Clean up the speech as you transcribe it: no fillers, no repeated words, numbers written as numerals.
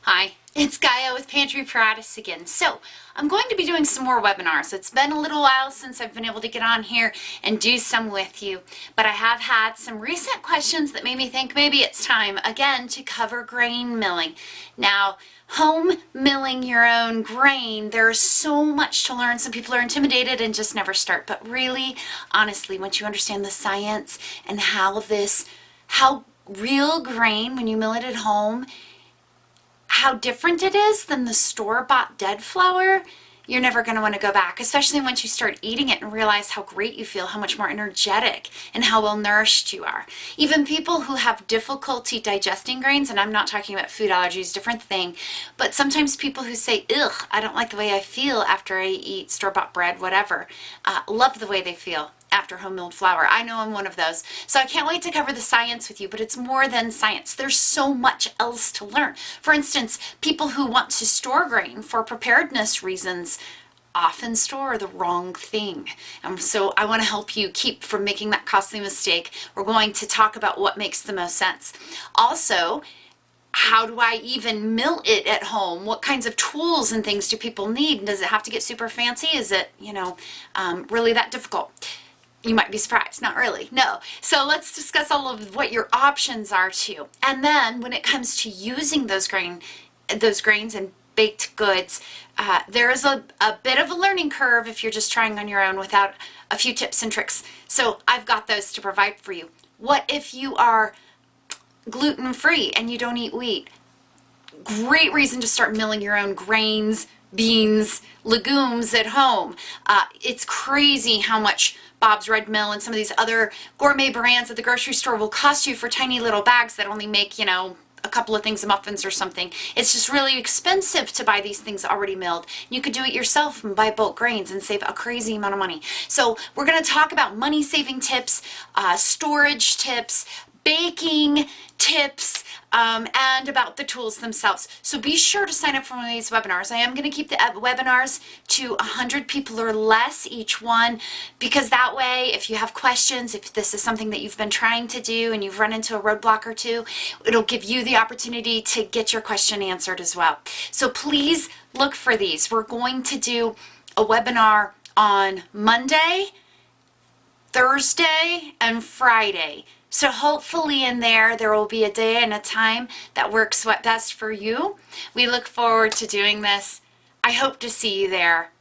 Hi, it's Gaia with Pantry Apparatus again. So, I'm going to be doing some more webinars. It's been a little while since I've been able to get on here and do some with you, but I have had some recent questions that made me think maybe it's time again to cover grain milling. Now, home milling your own grain, there's so much to learn. Some people are intimidated and just never start, but really, honestly, once you understand the science and how real grain, when you mill it at home, how different it is than the store-bought dead flour, you're never going to want to go back, especially once you start eating it and realize how great you feel, how much more energetic, and how well nourished you are. Even people who have difficulty digesting grains, and I'm not talking about food allergies, different thing, but sometimes people who say, ugh, I don't like the way I feel after I eat store-bought bread, whatever, love the way they feel after home milled flour. I know I'm one of those. So I can't wait to cover the science with you, but it's more than science. There's so much else to learn. For instance, people who want to store grain for preparedness reasons often store the wrong thing. So I want to help you keep from making that costly mistake. We're going to talk about what makes the most sense. Also, how do I even mill it at home? What kinds of tools and things do people need? Does it have to get super fancy? Is it, really that difficult? You might be surprised. Not really. No. So let's discuss all of what your options are too. And then when it comes to using those grains and baked goods, there is a bit of a learning curve if you're just trying on your own without a few tips and tricks. So I've got those to provide for you. What if you are gluten-free and you don't eat wheat? Great reason to start milling your own grains, beans, legumes at home. It's crazy how much Bob's Red Mill and some of these other gourmet brands at the grocery store will cost you for tiny little bags that only make, a couple of things of muffins or something. It's just really expensive to buy these things already milled. You could do it yourself and buy bulk grains and save a crazy amount of money. So we're going to talk about money saving tips, storage tips, baking tips, and about the tools themselves. So be sure to sign up for one of these webinars. I am going to keep the webinars to 100 people or less each one, because that way, if you have questions, if this is something that you've been trying to do and you've run into a roadblock or two, it'll give you the opportunity to get your question answered as well. So please look for these. We're going to do a webinar on Monday, Thursday, and Friday. So hopefully in there will be a day and a time that works best for you. We look forward to doing this. I hope to see you there.